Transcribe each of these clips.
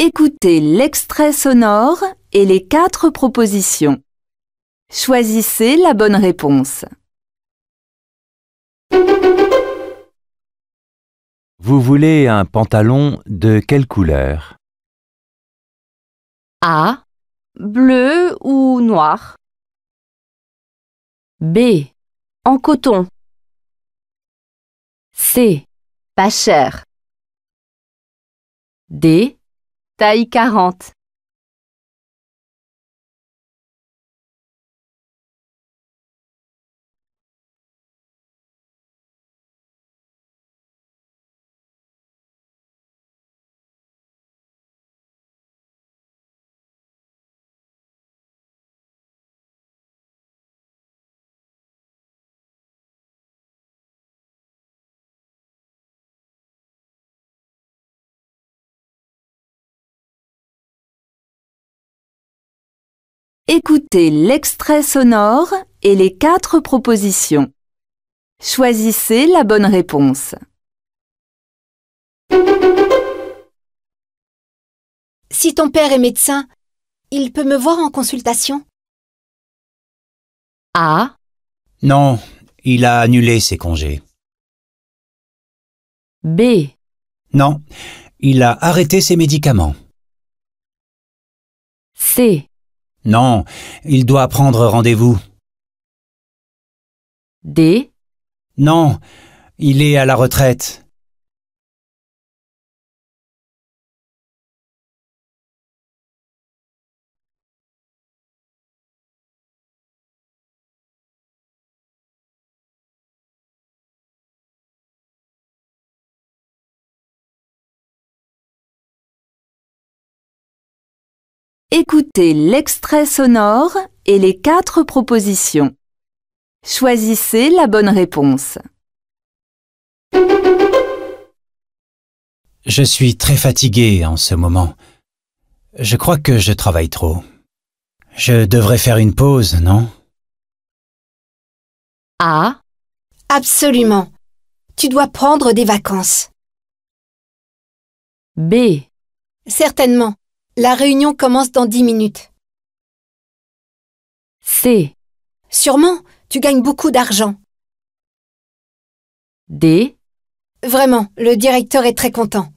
Écoutez l'extrait sonore et les 4 propositions. Choisissez la bonne réponse. Vous voulez un pantalon de quelle couleur? A. Bleu ou noir. B. En coton. C. Pas cher. D. Taille 40. Écoutez l'extrait sonore et les 4 propositions. Choisissez la bonne réponse. Si ton père est médecin, il peut me voir en consultation? A. Non, il a annulé ses congés. B. Non, il a arrêté ses médicaments. C. Non, il doit prendre rendez-vous. D. Non, il est à la retraite. Écoutez l'extrait sonore et les 4 propositions. Choisissez la bonne réponse. Je suis très fatigué en ce moment. Je crois que je travaille trop. Je devrais faire une pause, non? A. Absolument. Tu dois prendre des vacances. B. Certainement. La réunion commence dans 10 minutes. C. Sûrement, tu gagnes beaucoup d'argent. D. Vraiment, le directeur est très content.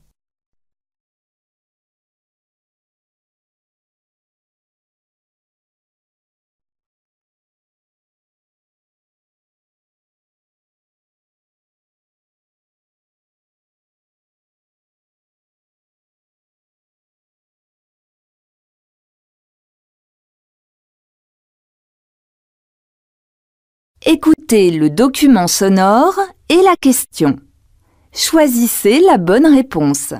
Écoutez le document sonore et la question. Choisissez la bonne réponse.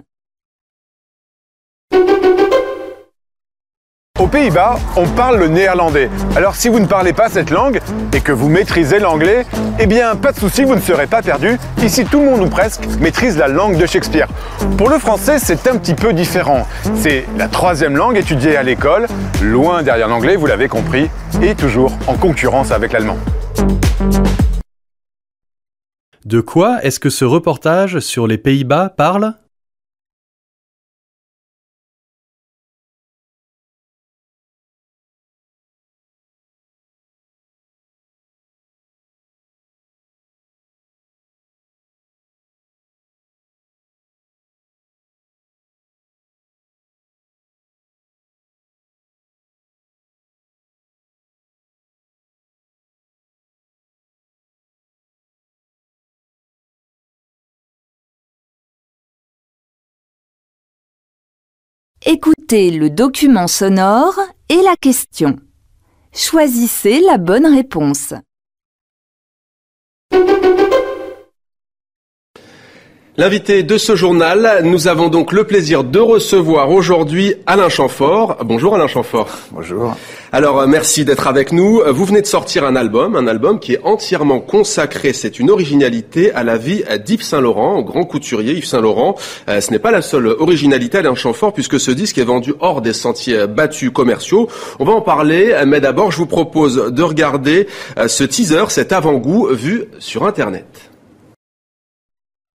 Aux Pays-Bas, on parle le néerlandais. Alors si vous ne parlez pas cette langue et que vous maîtrisez l'anglais, eh bien pas de souci, vous ne serez pas perdu. Ici, tout le monde ou presque maîtrise la langue de Shakespeare. Pour le français, c'est un petit peu différent. C'est la 3e langue étudiée à l'école, loin derrière l'anglais, vous l'avez compris, et toujours en concurrence avec l'allemand. De quoi est-ce que ce reportage sur les Pays-Bas parle? Écoutez le document sonore et la question. Choisissez la bonne réponse. L'invité de ce journal, nous avons donc le plaisir de recevoir aujourd'hui Alain Chamfort. Bonjour Alain Chamfort. Bonjour. Alors merci d'être avec nous. Vous venez de sortir un album qui est entièrement consacré, c'est une originalité, à la vie d'Yves Saint-Laurent, grand couturier Yves Saint-Laurent. Ce n'est pas la seule originalité Alain Chamfort puisque ce disque est vendu hors des sentiers battus commerciaux. On va en parler, mais d'abord je vous propose de regarder ce teaser, cet avant-goût vu sur Internet.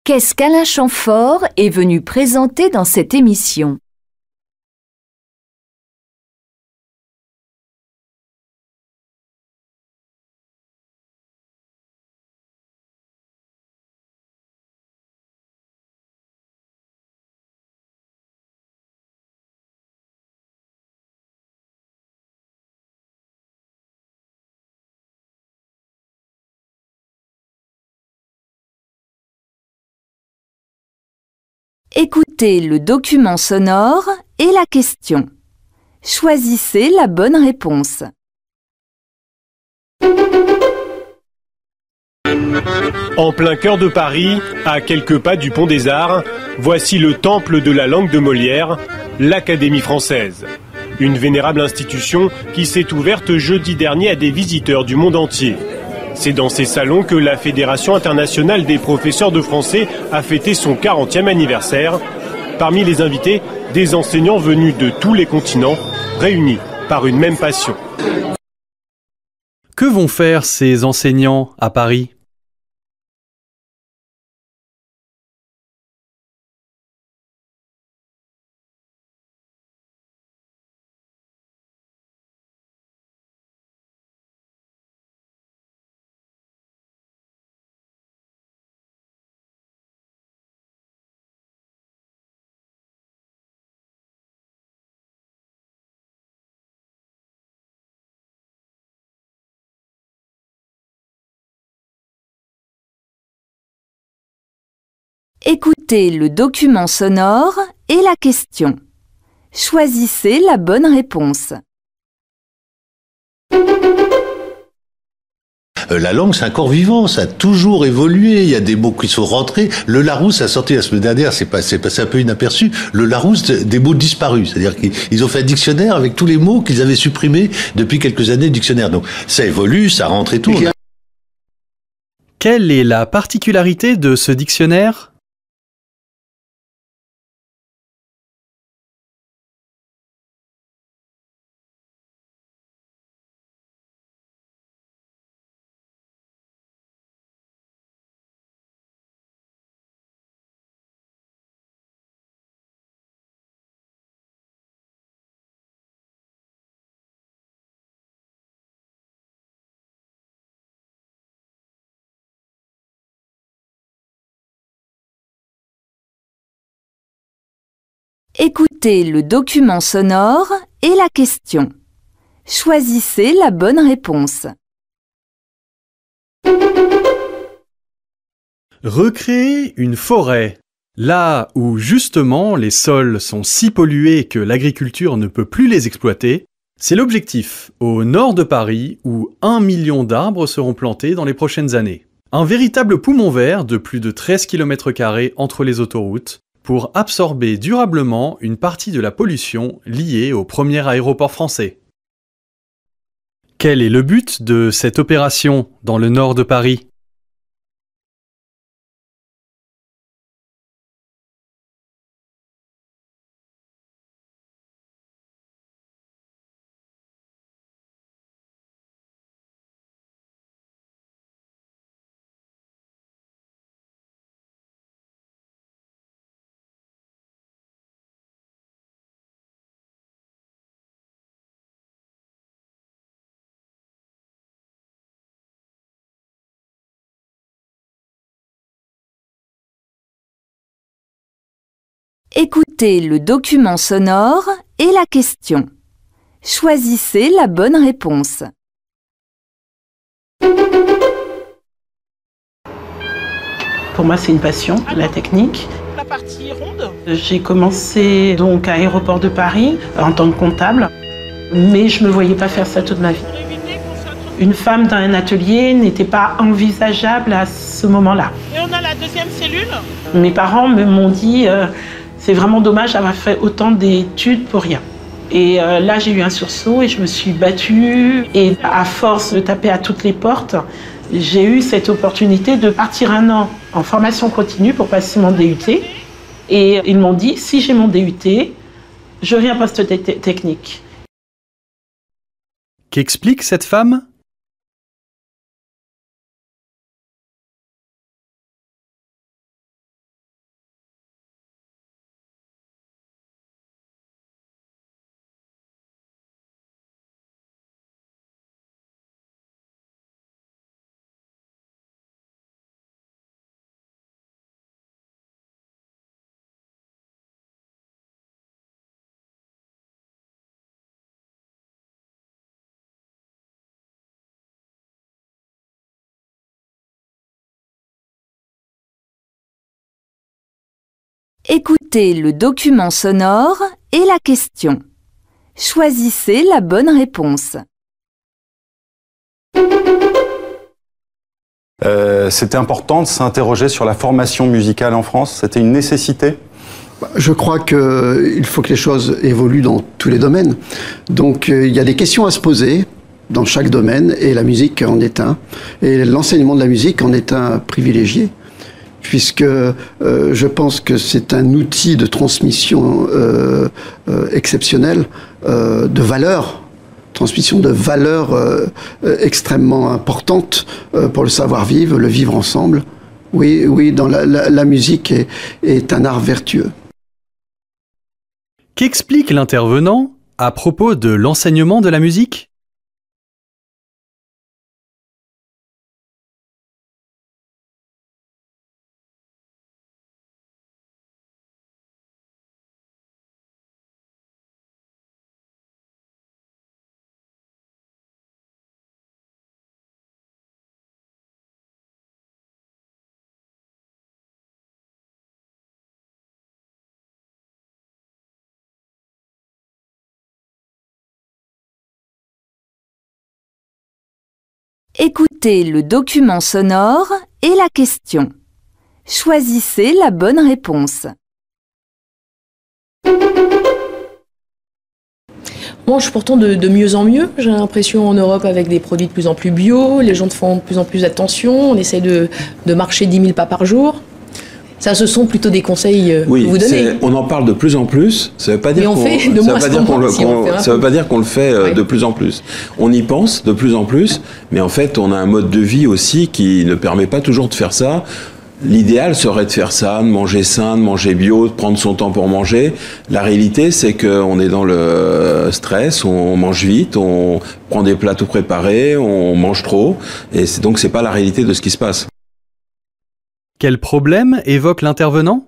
Qu'est-ce qu'Alain Chamfort est venu présenter dans cette émission? Écoutez le document sonore et la question. Choisissez la bonne réponse. En plein cœur de Paris, à quelques pas du Pont des Arts, voici le temple de la langue de Molière, l'Académie française. Une vénérable institution qui s'est ouverte jeudi dernier à des visiteurs du monde entier. C'est dans ces salons que la Fédération internationale des professeurs de français a fêté son 40e anniversaire. Parmi les invités, des enseignants venus de tous les continents, réunis par une même passion. Que vont faire ces enseignants à Paris ? Écoutez le document sonore et la question. Choisissez la bonne réponse. La langue, c'est un corps vivant, ça a toujours évolué, il y a des mots qui sont rentrés. Le Larousse a sorti la semaine dernière, c'est passé un peu inaperçu, le Larousse des mots disparus. C'est-à-dire qu'ils ont fait un dictionnaire avec tous les mots qu'ils avaient supprimés depuis quelques années du dictionnaire. Donc ça évolue, ça rentre et tout. Quelle est la particularité de ce dictionnaire ? Écoutez le document sonore et la question. Choisissez la bonne réponse. Recréer une forêt. Là où justement les sols sont si pollués que l'agriculture ne peut plus les exploiter, c'est l'objectif au nord de Paris où 1 million d'arbres seront plantés dans les prochaines années. Un véritable poumon vert de plus de 13 km² entre les autoroutes pour absorber durablement une partie de la pollution liée au premier aéroport français. Quel est le but de cette opération dans le nord de Paris ? Écoutez le document sonore et la question. Choisissez la bonne réponse. Pour moi, c'est une passion, la technique. La partie ronde. J'ai commencé donc à Aéroport de Paris en tant que comptable, mais je ne me voyais pas faire ça toute ma vie. Une femme dans un atelier n'était pas envisageable à ce moment-là. Et on a la deuxième cellule. Mes parents m'ont dit c'est vraiment dommage d'avoir fait autant d'études pour rien. Et là, j'ai eu un sursaut et je me suis battue. Et à force de taper à toutes les portes, j'ai eu cette opportunité de partir 1 an en formation continue pour passer mon DUT. Et ils m'ont dit, si j'ai mon DUT, j'aurai un poste technique. Qu'explique cette femme ? Écoutez le document sonore et la question. Choisissez la bonne réponse. C'était important de s'interroger sur la formation musicale en France. C'était une nécessité ? Je crois qu'il faut que les choses évoluent dans tous les domaines. Donc il y a des questions à se poser dans chaque domaine et la musique en est un. Et l'enseignement de la musique en est un privilégié, puisque je pense que c'est un outil de transmission exceptionnel de valeurs. Transmission de valeurs extrêmement importantes pour le savoir-vivre, le vivre ensemble. Oui, dans la musique est un art vertueux. Qu'explique l'intervenant à propos de l'enseignement de la musique ? Écoutez le document sonore et la question. Choisissez la bonne réponse. On mange pourtant de mieux en mieux, j'ai l'impression, en Europe, avec des produits de plus en plus bio, les gens font de plus en plus attention, on essaie de marcher 10 000 pas par jour. Ça, ce sont plutôt des conseils que vous donnez. On en parle de plus en plus. Ça ne veut pas dire qu'on le fait de plus en plus. On y pense de plus en plus, mais en fait, on a un mode de vie aussi qui ne permet pas toujours de faire ça. L'idéal serait de faire ça, de manger sain, de manger bio, de prendre son temps pour manger. La réalité, c'est qu'on est dans le stress, on mange vite, on prend des plats tout préparés, on mange trop, et donc c'est pas la réalité de ce qui se passe. Quel problème évoque l'intervenant ?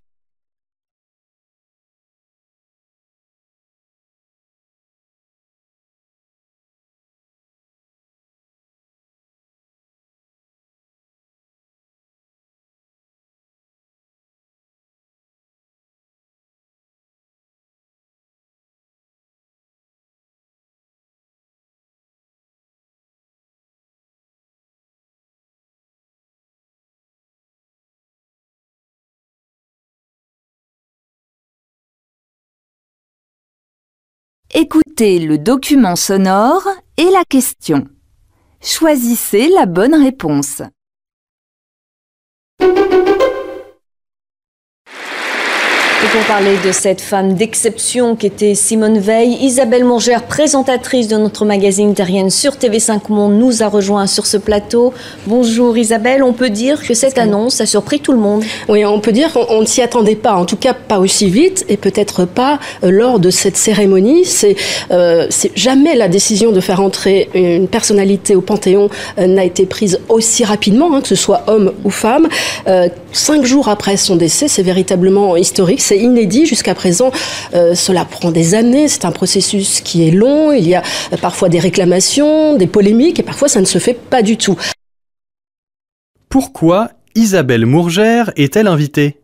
Écoutez le document sonore et la question. Choisissez la bonne réponse. Et pour parler de cette femme d'exception qu'était Simone Veil, Isabelle Mourgère, présentatrice de notre magazine Terrienne sur TV5 Monde, nous a rejoint sur ce plateau. Bonjour Isabelle, on peut dire que cette annonce a surpris tout le monde. Oui, on peut dire qu'on ne s'y attendait pas, en tout cas pas aussi vite et peut-être pas lors de cette cérémonie. C'est jamais la décision de faire entrer une personnalité au Panthéon n'a été prise aussi rapidement, que ce soit homme ou femme. 5 jours après son décès, c'est véritablement historique. C'est inédit jusqu'à présent. Cela prend des années. C'est un processus qui est long. Il y a parfois des réclamations, des polémiques et parfois ça ne se fait pas du tout. Pourquoi Isabelle Mourgère est-elle invitée ?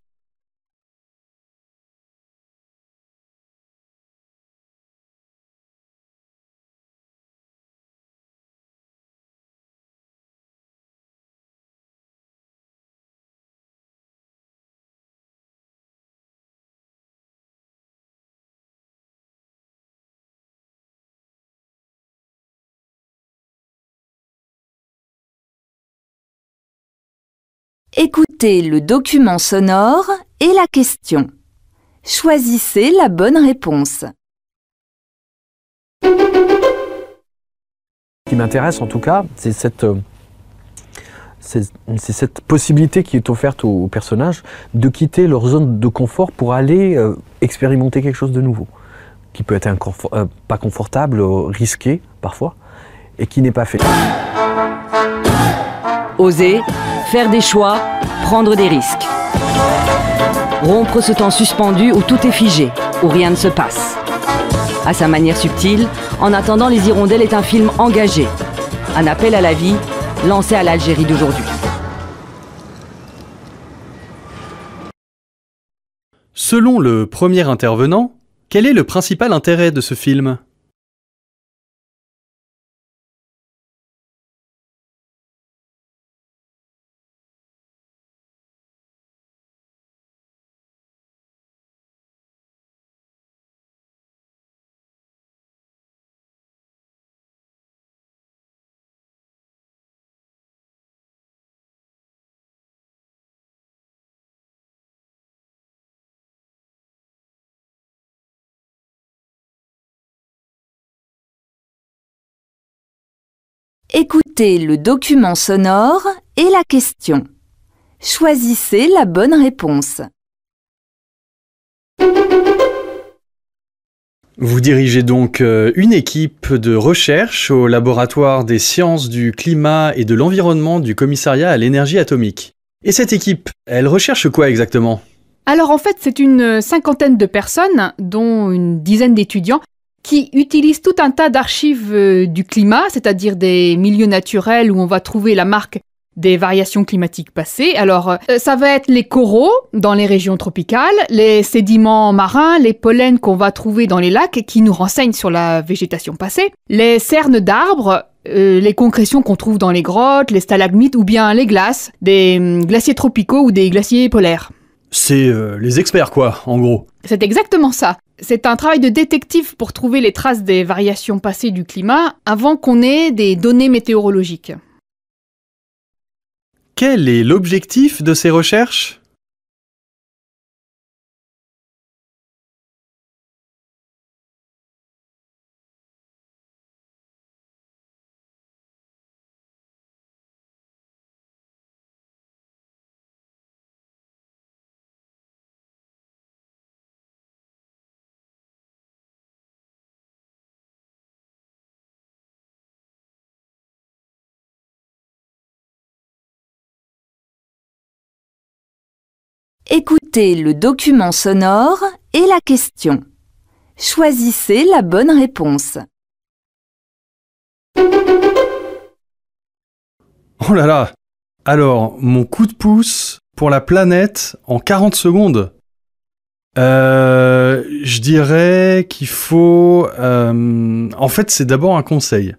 Écoutez le document sonore et la question. Choisissez la bonne réponse. Ce qui m'intéresse en tout cas, c'est cette possibilité qui est offerte aux personnages de quitter leur zone de confort pour aller expérimenter quelque chose de nouveau, qui peut être pas confortable, risqué parfois, et qui n'est pas fait. Oser, faire des choix, prendre des risques. Rompre ce temps suspendu où tout est figé, où rien ne se passe. À sa manière subtile, En attendant les Hirondelles est un film engagé. Un appel à la vie lancé à l'Algérie d'aujourd'hui. Selon le premier intervenant, quel est le principal intérêt de ce film ? Écoutez le document sonore et la question. Choisissez la bonne réponse. Vous dirigez donc une équipe de recherche au laboratoire des sciences du climat et de l'environnement du commissariat à l'énergie atomique. Et cette équipe, elle recherche quoi exactement ? Alors en fait, c'est une cinquantaine de personnes, dont une dizaine d'étudiants, qui utilisent tout un tas d'archives du climat, c'est-à-dire des milieux naturels où on va trouver la marque des variations climatiques passées. Alors, ça va être les coraux dans les régions tropicales, les sédiments marins, les pollens qu'on va trouver dans les lacs qui nous renseignent sur la végétation passée, les cernes d'arbres, les concrétions qu'on trouve dans les grottes, les stalagmites ou bien les glaces, des glaciers tropicaux ou des glaciers polaires. C'est les experts quoi, en gros. C'est exactement ça. C'est un travail de détective pour trouver les traces des variations passées du climat avant qu'on ait des données météorologiques. Quel est l'objectif de ces recherches ? Écoutez le document sonore et la question. Choisissez la bonne réponse. Oh là là! Alors, mon coup de pouce pour la planète en 40 secondes. Je dirais qu'il faut... En fait, c'est d'abord un conseil.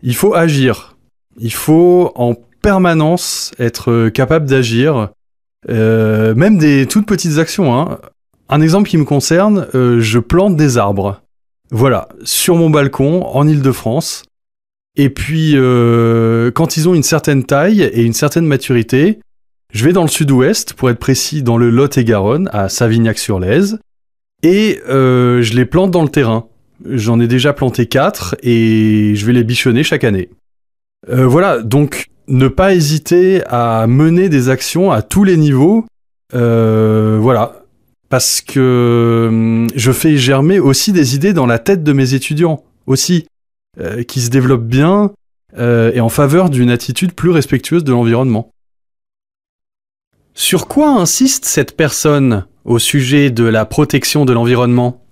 Il faut agir. Il faut en permanence être capable d'agir. Même des toutes petites actions, hein. Un exemple qui me concerne, je plante des arbres. Voilà, sur mon balcon, en Île-de-France. Et puis, quand ils ont une certaine taille et une certaine maturité, je vais dans le sud-ouest, pour être précis, dans le Lot-et-Garonne, à Savignac-sur-Lèze, et je les plante dans le terrain. J'en ai déjà planté 4 et je vais les bichonner chaque année. Voilà, donc ne pas hésiter à mener des actions à tous les niveaux, voilà, parce que je fais germer aussi des idées dans la tête de mes étudiants, aussi, qui se développent bien et en faveur d'une attitude plus respectueuse de l'environnement. Sur quoi insiste cette personne au sujet de la protection de l'environnement ?